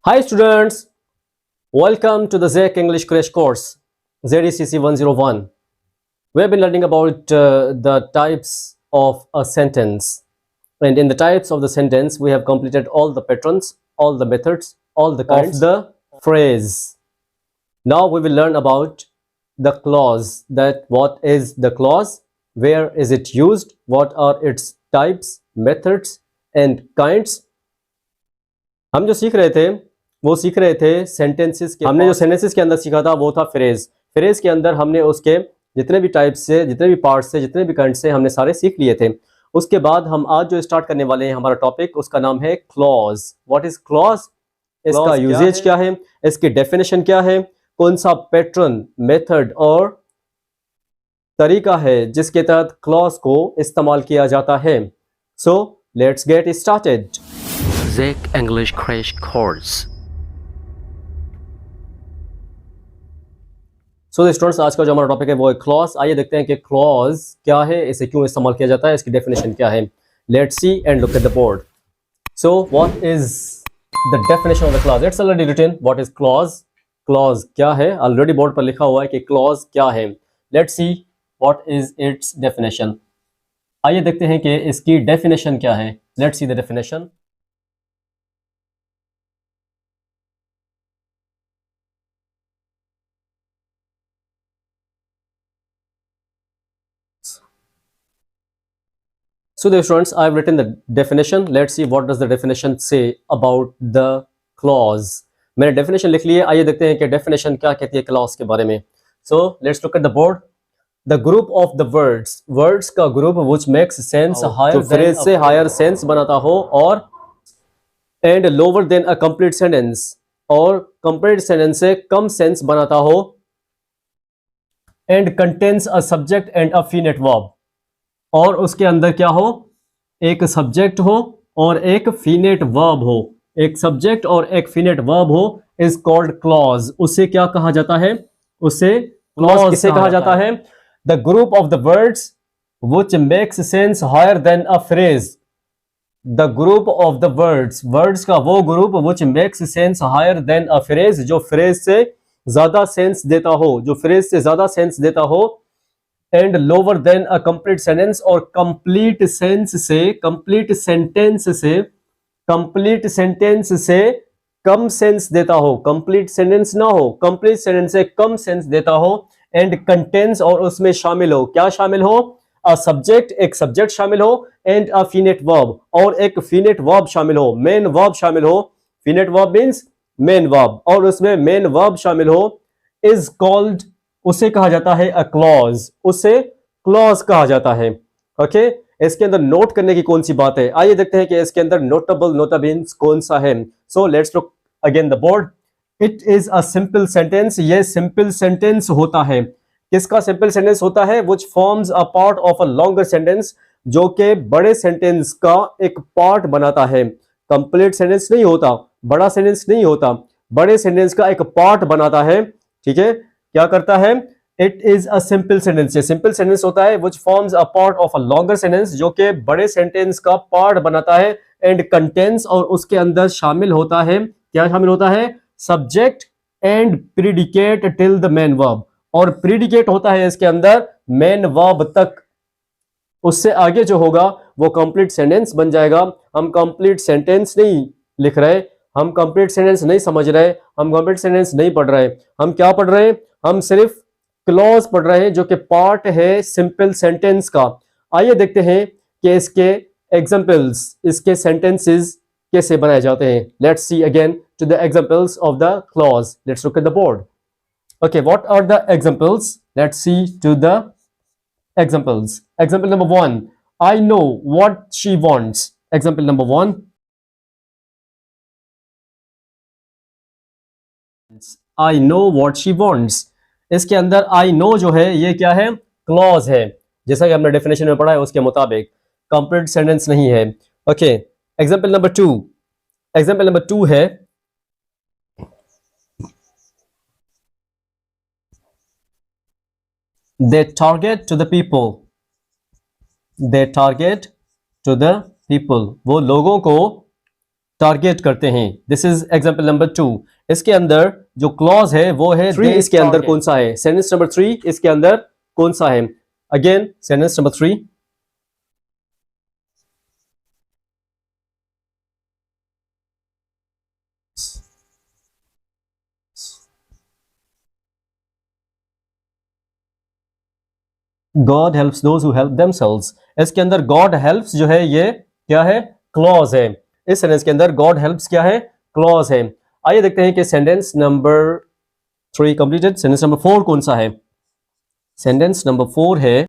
Hi students, welcome to the ZEC English Crash Course, ZECC 101. We have been learning about the types of a sentence. And in the types of the sentence, we have completed all the patterns, all the methods, all the kinds of the phrase. Now we will learn about the clause, that what is the clause, where is it used, what are its types, methods and kinds. हम जो सीख रहे थे वो सीख रहे थे sentences के। हमने जो सेंटेंसेस के अंदर सीखा था वो था फ्रेज। फ्रेज के अंदर हमने उसके जितने भी टाइप्स से, जितने भी पार्ट्स से, जितने भी काइंड से हमने सारे सीख लिए थे। उसके बाद हम आज जो स्टार्ट करने वाले हैं हमारा टॉपिक, उसका नाम है क्लॉज। What is clause? इसका यूजेज क्या है, इसकी डेफिनेशन क्या है, कौन सा पैटर्न, मेथड और तरीका है जिसके तहत क्लॉज को इस्तेमाल किया जाता है। So let's get started. ZEC English Crash Course. So students, आज का जो हमारा टॉपिक है वो है क्लॉज। आइए देखते हैं कि क्लॉज क्या है, इसे क्यों इस्तेमाल किया जाता है, इसकी डेफिनेशन क्या है। Let's see and look at the board. So what is the definition of the clause? It's already written what is clause. Clause क्या है, ऑलरेडी बोर्ड पर लिखा हुआ है कि क्लॉज क्या है। Let's see what is it's definition. आइए देखते हैं कि इसकी डेफिनेशन क्या है। Let's see the definition. So dear students, I have written the definition. Let's see what does the definition say about the clause. मैंने definition लिख ली है। आइए देखते हैं कि definition क्या कहती है clause के बारे में। So let's look at the board. The group of the words, words का group which makes sense higher जो phrase से higher sense बनाता हो, और and lower than a complete sentence, और complete sentence से कम sense बनाता हो, and contains a subject and a finite verb, और उसके अंदर क्या हो, एक सब्जेक्ट हो और एक फिनेट वर्ब हो, एक सब्जेक्ट और एक फिनेट वर्ब हो, इज कॉल्ड क्लॉज। उसे क्या कहा जाता है? उसे क्लॉज किसे कहा जाता है? The group of the words which makes sense higher than a phrase. The group of the words, words का वो ग्रुप which makes sense higher than a phrase, जो फ्रेज से ज्यादा सेंस देता हो, जो फ्रेज से ज्यादा सेंस देता हो, and lower than a complete sentence, और कंप्लीट सेंस से, कंप्लीट सेंटेंस से, कंप्लीट सेंटेंस से कम सेंस देता हो, कंप्लीट सेंटेंस ना हो, कंप्लीट सेंटेंस से कम सेंस देता हो, एंड कंटेंस, और उसमें शामिल हो, क्या शामिल हो? अ सब्जेक्ट, एक सब्जेक्ट शामिल हो, एंड अ फिनेट वर्ब, और एक फिनेट वर्ब शामिल हो, मेन वर्ब शामिल हो। फिनेट वर्ब मींस मेन वर्ब, और उसमें मेन वर्ब शामिल हो, इज कॉल्ड, उसे कहा जाता है अ क्लॉज। उसे क्लॉज कहा जाता है। ओके, इसके अंदर नोट करने की कौन सी बात है? आइए देखते हैं कि इसके अंदर नोटेबल नोटाबेन्स कौन सा है। So let's look again the board. It is a simple sentence. ये सिंपल सेंटेंस होता है। किसका सिंपल सेंटेंस होता है? Which forms a part of a longer sentence, जो कि बड़े सेंटेंस का एक पार्ट बनाता है। कंप्लीट सेंटेंस नहीं होता, बड़ा सेंटेंस नहीं होता, बड़े सेंटेंस का एक पार्ट बनाता है। ठीक है, क्या करता है? It is a simple sentence. ये सिंपल सेंटेंस होता है which forms a part of a longer sentence, जो कि बड़े सेंटेंस का पार्ट बनाता है, एंड कंटेंस, और उसके अंदर शामिल होता है, क्या शामिल होता है? Subject and predicate till the main verb, और प्रीडिकेट होता है इसके अंदर मेन वर्ब तक। उससे आगे जो होगा वो कंप्लीट सेंटेंस बन जाएगा। हम कंप्लीट सेंटेंस नहीं लिख रहे, हम कंप्लीट सेंटेंस नहीं समझ रहे, हम कंप्लीट सेंटेंस नहीं पढ़ रहे। हम क्या पढ़ रहे हैं? हम सिर्फ क्लॉज पढ़ रहे हैं, जो कि पार्ट है सिंपल सेंटेंस का। आइए देखते हैं कि इसके एग्जांपल्स, इसके सेंटेंसेस कैसे बनाए जाते हैं। Let's see again to the examples of the clause. Let's look at the board. Okay, what are the examples? Let's see to the examples. Example number 1, I know what she wants. Example number 1, I know what she wants. इसके अंदर I know जो है ये क्या है? Clause है, जैसा कि हमने डेफिनेशन में पढ़ा है उसके मुताबिक। कंप्लीट सेंटेंस नहीं है। Okay, example number 2, example number 2 है they target to the people, they target to the people, वो लोगों को टारगेट करते हैं। This is example number 2। इसके अंदर जो क्लॉज है वो है 3। इसके अंदर कौन सा है? सेंटेंस नंबर 3 इसके अंदर कौन सा है? Again sentence number 3। God helps those who help themselves। इसके अंदर God helps जो है ये क्या है? क्लॉज है। इस सेंटेंस के अंदर God helps क्या है? क्लॉज है। आइए देखते हैं कि sentence number 3 completed. Sentence number 4 कौन सा है? सेंटेंस नंबर 4 है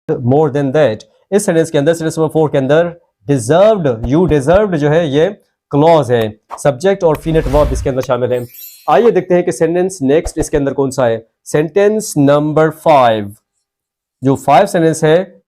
मोर देन दैट। इस सेंटेंस के अंदर, सेंटेंस नंबर 4 के अंदर डिजर्व्ड, यू डिजर्व्ड जो है ये क्लॉज है। सब्जेक्ट और फीनेट वर्ब इसके अंदर शामिल है। आइए देखते हैं कि सेंटेंस नेक्स्ट इसके अंदर कौन सा है। सेंटेंस नंबर 5, जो 5 सेंटेंस है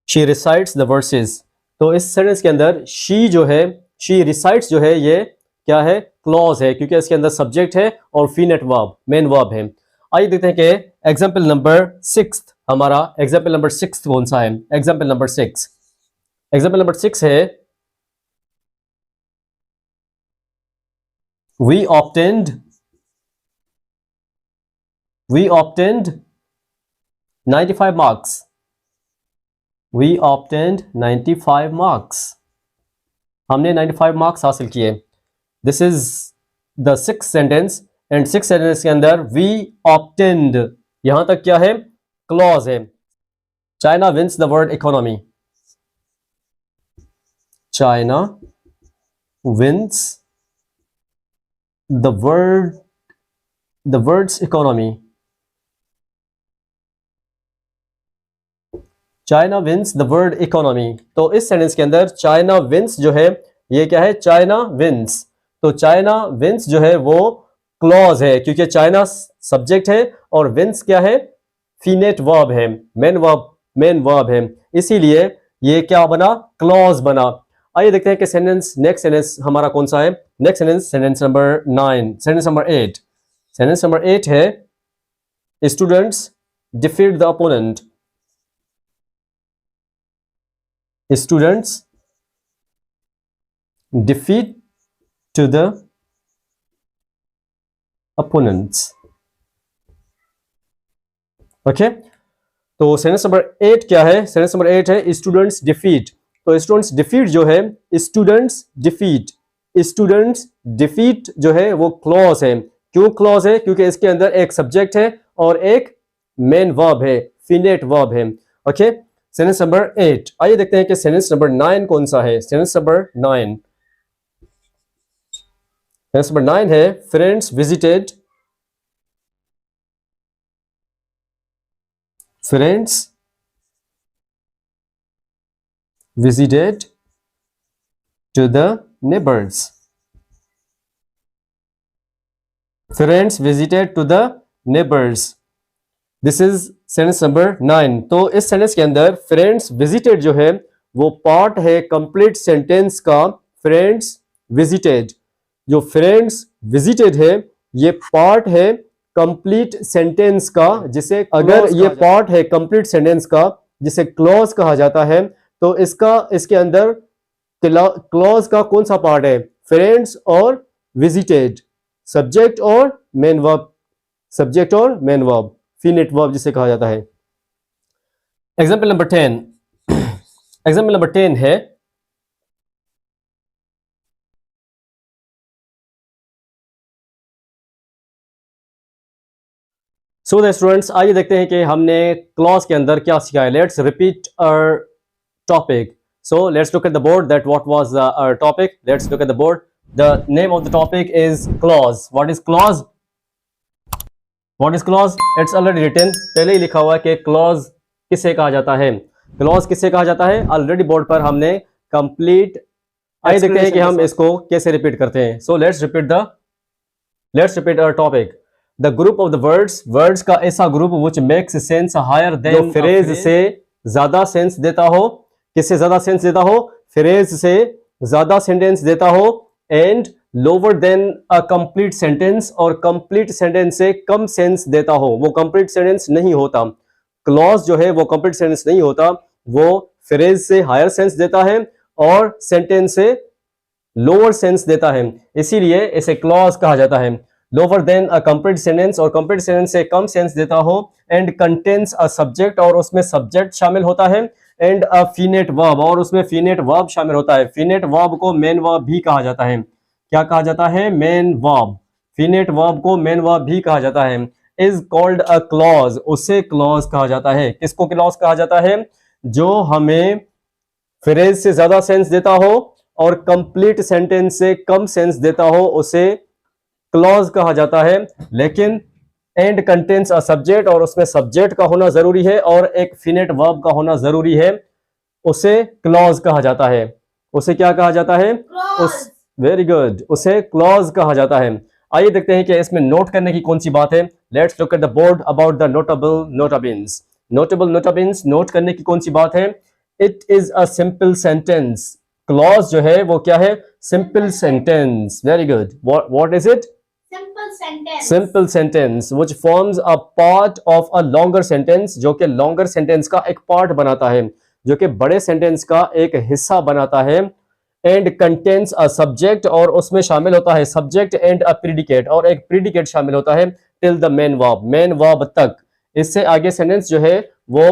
शी रिसाइट्स द वर्सेस। तो इस सेंटेंस के अंदर शी जो है, शी रिसाइट्स जो है ये क्या है? क्लॉज है, क्योंकि इसके अंदर सब्जेक्ट है और फीनेट वर्ब, मेन वर्ब है। आइए देखते हैं कि एग्जाम्पल नंबर 6, हमारा एग्जाम्पल नंबर 6 कौन सा है? एग्जाम्पल नंबर 6, एग्जाम्पल नंबर 6 है we obtained 95 marks। we obtained 95 marks। हमने 95 मार्क्स हासिल किए। This is the 6th sentence, and 6th sentence के अंदर we obtained यहां तक क्या है? क्लॉज है। China wins the world economy. China wins the world's economy। China wins the world economy. तो इस सेंटेंस के अंदर चाइना विंस जो है ये क्या है? China wins. तो चाइना विंस जो है वो क्लॉज है, क्योंकि चाइना सब्जेक्ट है और विंस क्या है? फीनेट वर्ब है, मेन वर्ब है, इसीलिए ये क्या बना? क्लॉज बना। आइए देखते हैं कि सेंटेंस नेक्स्ट सेंटेंस हमारा कौन सा है। Next sentence, sentence number 9, sentence number 8। Sentence number 8 है students defeat the opponent. Students defeat to the opponents। Okay, तो सेंटेंस नंबर 8 क्या है? सेंटेंस नंबर 8 है स्टूडेंट्स डिफीट। तो स्टूडेंट्स डिफीट जो है, स्टूडेंट्स डिफीट जो है वो क्लॉज है। क्यों क्लॉज है? क्योंकि इसके अंदर एक सब्जेक्ट है और एक मेन वर्ब है, फीनेट वर्ब है। Okay, sentence number 8। आइए देखते हैं कि सेंटेंस नंबर 9 कौन सा है। सेंटेंस नंबर 9, सेंटेंस नंबर 9 है friends visited to the neighbors। Friends visited to the neighbours. This is sentence number 9। तो इस सेंटेंस के अंदर फ्रेंड्स विजिटेड जो है वो पार्ट है कंप्लीट सेंटेंस का। फ्रेंड्स विजिटेड, जो फ्रेंड्स विजिटेड है ये पार्ट है कंप्लीट सेंटेंस का, जिसे अगर ये पार्ट है कंप्लीट सेंटेंस का जिसे क्लॉज कहा जाता है, तो इसके अंदर क्लॉज का कौन सा पार्ट है? फ्रेंड्स और विजिटेड, सब्जेक्ट और मेन वर्ब, फीनेट वर्ब जिसे कहा जाता है। एग्जाम्पल नंबर 10, एग्जाम्पल नंबर 10 है सो द स्टूडेंट्स। आइए देखते हैं कि हमने क्लॉज के अंदर क्या सीखा है। Let's repeat our topic. So let's look at the board that what was our topic. Let's look at the board. The name of the topic is clause. What is clause? What is clause? It's already written. पहले ही लिखा हुआ है कि clause किसे कहा जाता है। clause किसे कहा जाता है? ऑलरेडी बोर्ड पर हमने कंप्लीट। आइए देखते हैं कि हम इसको कैसे रिपीट करते हैं। So let's repeat our topic. The group of the words का ऐसा group which makes sense higher than जो फ्रेज से ज्यादा सेंस देता हो। किससे ज्यादा सेंस देता हो? फ्रेज से ज्यादा सेंटेंस देता हो। And lower than a complete sentence और कंप्लीट सेंटेंस से कम सेंस देता हो, वो कंप्लीट सेंटेंस नहीं होता। क्लॉज जो है वो कंप्लीट सेंटेंस नहीं होता, वो फ्रेज से हायर सेंस देता है और सेंटेंस से लोअर सेंस देता है, इसीलिए इसे क्लॉज कहा जाता है। Lower than a complete sentence और कंप्लीट सेंटेंस से कम सेंस देता हो, एंड कंटेन्स अ सब्जेक्ट और उसमें सब्जेक्ट शामिल होता है, एंड अ फीनेट वर्ब और उसमें फीनेट वर्ब शामिल होता है। फीनेट वर्ब को मेन वर्ब भी कहा जाता है। क्या कहा जाता है? Main verb. फीनेट वर्ब को मेन वर्ब भी कहा जाता है। इज कॉल्ड अ क्लॉज, उसे क्लॉज कहा जाता है। किसको क्लॉज कहा जाता है? जो हमें फ्रेज से ज्यादा सेंस देता हो और कंप्लीट सेंटेंस से कम सेंस देता हो, उसे क्लॉज कहा जाता है। लेकिन एंड कंटेन्स अ सब्जेक्ट और उसमें सब्जेक्ट का होना जरूरी है और एक फिनेट वर्ब का होना जरूरी है, उसे क्लॉज कहा जाता है। उसे क्या कहा जाता है? उस वेरी गुड, उसे क्लॉज कहा जाता है। आइए देखते हैं कि इसमें नोट करने की कौन सी बात है। Let's look at the board about the notable नोटाबिन्स। नोटेबल नोटाबिन्स नोट करने की कौन सी बात है? It is a simple sentence. Clause जो है वो क्या है? Simple sentence. Very good. What is it? Simple sentence which forms a part of a longer sentence, जो कि लॉन्गर सेंटेंस का एक पार्ट बनाता है, जो कि बड़े सेंटेंस का एक हिस्सा बनाता है। एंड कंटेन्स अ सब्जेक्ट और उसमें शामिल होता है सब्जेक्ट एंड अ प्रीडिकेट और एक प्रीडिकेट शामिल होता है till the main verb, main verb तक। इससे आगे सेंटेंस जो है वो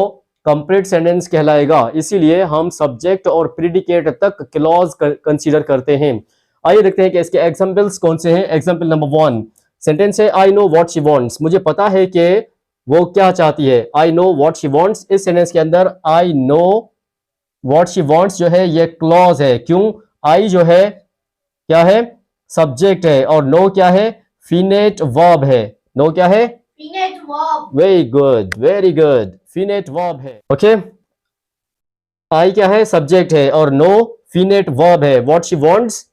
कंप्लीट सेंटेंस कहलाएगा, इसीलिए हम सब्जेक्ट और प्रीडिकेट तक क्लॉज कंसीडर करते हैं। आइए देखते हैं कि इसके एग्जांपल्स कौन से हैं। एग्जांपल नंबर 1 सेंटेंस है I know what she wants, मुझे पता है कि वो क्या चाहती है। I know what she wants, इस सेंटेंस के अंदर I know what she wants जो है ये क्लॉज है। क्यों? आई जो है क्या है? सब्जेक्ट है और नो क्या है? फिनेट वर्ब है। नो क्या है? फिनेट verb. Very good, very good, finite verb है। ओके, आई क्या है? सब्जेक्ट है और नो फिनेट वर्ब है। व्हाट शी वांट्स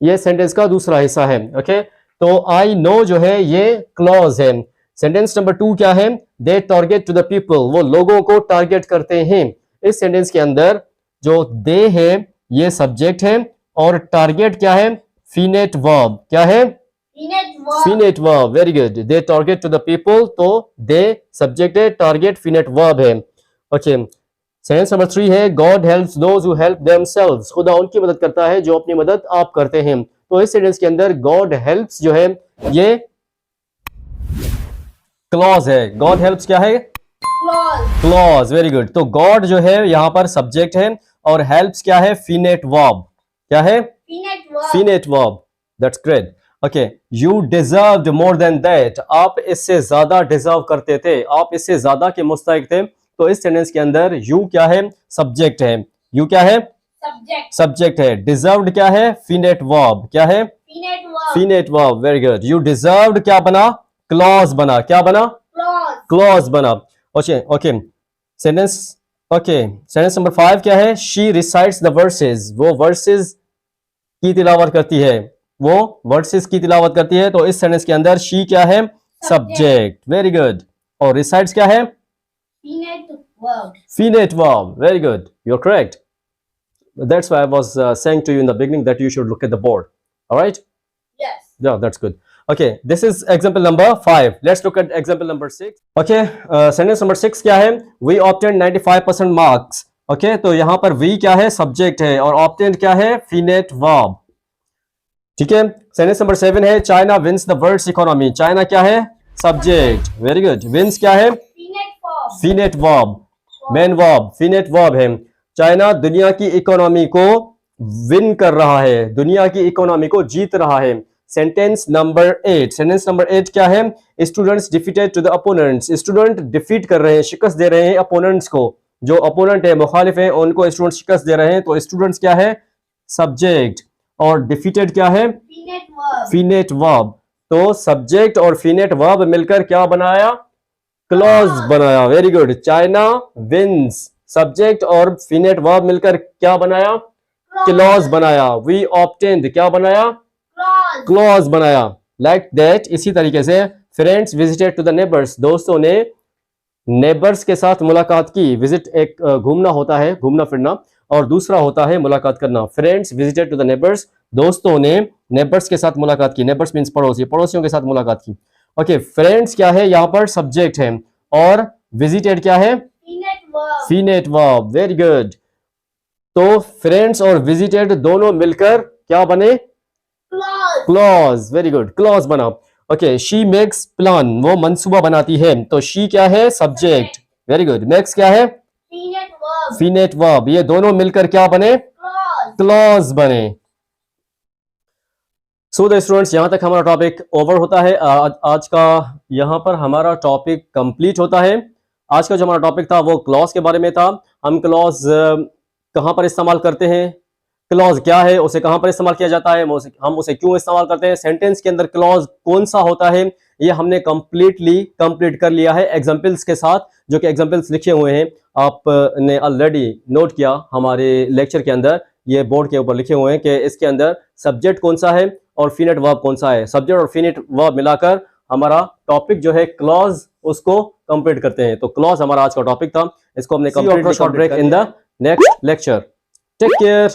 ये सेंटेंस का दूसरा हिस्सा है। ओके, तो आई नो जो है ये क्लॉज है। सेंटेंस नंबर 2 क्या है? They target to the people, वो लोगों को टारगेट करते हैं। इस सेंटेंस के अंदर जो दे है ये सब्जेक्ट है और टारगेट क्या है? फिनेट वर्ब। क्या है? फिनेट verb. Finite verb. Very good. They target to the people, तो दे सब्जेक्ट है, टारगेट फिनेट वर्ब है। ओके, सेंटेंस नंबर 3 है God helps those who help themselves, खुदा उनकी मदद करता है जो अपनी मदद आप करते हैं। तो इस सेंटेंस के अंदर गॉड हेल्प्स जो है ये क्लॉज है। गॉड हेल्प्स क्या है? क्लॉज। क्लॉज। Very good. तो गॉड जो है यहां पर सब्जेक्ट है और हेल्प्स क्या है? फिनेट वर्ब। क्या है? फिनेट verb. Finite verb. That's great. Okay, you deserved more than that, आप इससे ज्यादा डिजर्व करते थे, आप इससे ज्यादा के मुस्तहिक थे। तो इस सेंटेंस के अंदर यू क्या है? सब्जेक्ट है। यू क्या है? सब्जेक्ट। सब्जेक्ट है। डिजर्व्ड क्या है? फिनेट वर्ब। क्या है? फिनेट verb. Finite verb. Very good. You deserved क्या बना? क्लॉज बना। क्या बना? क्लॉज। क्लॉज बना। Okay okay, sentence okay, sentence number 5 क्या है? शी रिसाइट्स द वर्सेस, वो वर्सेस की तिलावत करती है, वो वर्सेस की तिलावत करती है। तो इस सेंटेंस के अंदर शी क्या है? सब्जेक्ट। Very good. और रिसाइट्स क्या है? फिनेट वर्ब। Finite verb. Very good. You're correct. That's why I was saying to you in the beginning that you should look at the board. All right? Yes. Yeah, that's good. Okay, this is example number 5. Let's look at example number 6. Okay, sentence number 6 क्या है? We obtained 95% marks. Okay, तो यहाँ पर we क्या है? Subject है और obtained क्या है? Finite verb. ठीक है। Sentence number 7 है China wins the world's economy. China क्या है? Subject. Very good. Wins क्या है? फिनेट वर्ब। Finite verb. Main verb. Finite verb है। चाइना दुनिया की इकोनॉमी को विन कर रहा है, दुनिया की इकोनॉमी को जीत रहा है। Sentence number 8। सेंटेंस नंबर 8 क्या है? Students defeated to the opponents, student defeat कर रहे हैं, शिकस्त दे रहे हैं अपोनेंट्स को। जो अपोनेंट है, मुखालिफ है, उनको स्टूडेंट शिकस्त दे रहे हैं। तो स्टूडेंट्स क्या है? सब्जेक्ट। और डिफीटेड क्या है? फिनेट वर्ब। Finite verb. तो सब्जेक्ट और फिनेट वर्ब मिलकर क्या बनाया? क्लॉज बनाया। Very good. China wins, subject और फिनेट वर्ब मिलकर क्या बनाया? क्लॉज बनाया। वी ऑब्टेन्ड क्या बनाया? क्लॉज। क्लॉज बनाया। Like that. इसी तरीके से friends visited to the neighbours, दोस्तों ने नेबर्स के साथ मुलाकात की। विजिट एक घूमना होता है, घूमना फिरना, और दूसरा होता है मुलाकात करना। Friends visited to the neighbours, दोस्तों ने नेबर्स के साथ मुलाकात की, नेबर्स मीन्स पड़ोसी, पड़ोसियों के साथ मुलाकात की। ओके, फ्रेंड्स क्या है यहाँ पर सब्जेक्ट है, और विजिटेड क्या है, Finite verb. Finite verb, very good. तो फ्रेंड्स और विजिटेड दोनों मिलकर क्या बने, Clause. Clause, very good, clause बना। ओके, शी मेक्स प्लान, वो मंसूबा बनाती है, तो शी क्या है, सब्जेक्ट, वेरी गुड। नेक्स्ट क्या है, Finite verb. फीनेट वर्ब, ये दोनों मिलकर क्या बने, Clause. क्लॉज बने। सो द स्टूडेंट्स, यहाँ तक हमारा टॉपिक ओवर होता है। आज का यहाँ पर हमारा टॉपिक कंप्लीट होता है। आज का जो हमारा टॉपिक था वो क्लॉज के बारे में था। हम क्लॉज कहाँ पर इस्तेमाल करते हैं, क्लॉज क्या है, उसे कहाँ पर इस्तेमाल किया जाता है, हम उसे क्यों इस्तेमाल करते हैं, सेंटेंस के अंदर क्लॉज कौन सा होता है, ये हमने कंप्लीट कर लिया है एग्जाम्पल्स के साथ, जो कि एग्जाम्पल्स लिखे हुए हैं, आपने ऑलरेडी नोट किया हमारे लेक्चर के अंदर, ये बोर्ड के ऊपर लिखे हुए हैं कि इसके अंदर सब्जेक्ट कौन सा है और फीनेट वर्ब कौन सा है। सब्जेक्ट और फीनेट वर्ब मिलाकर हमारा टॉपिक जो है क्लॉज, उसको कंप्लीट करते हैं। तो क्लॉज हमारा आज का टॉपिक था, इसको हमने complete, short break in the next lecture. Take care.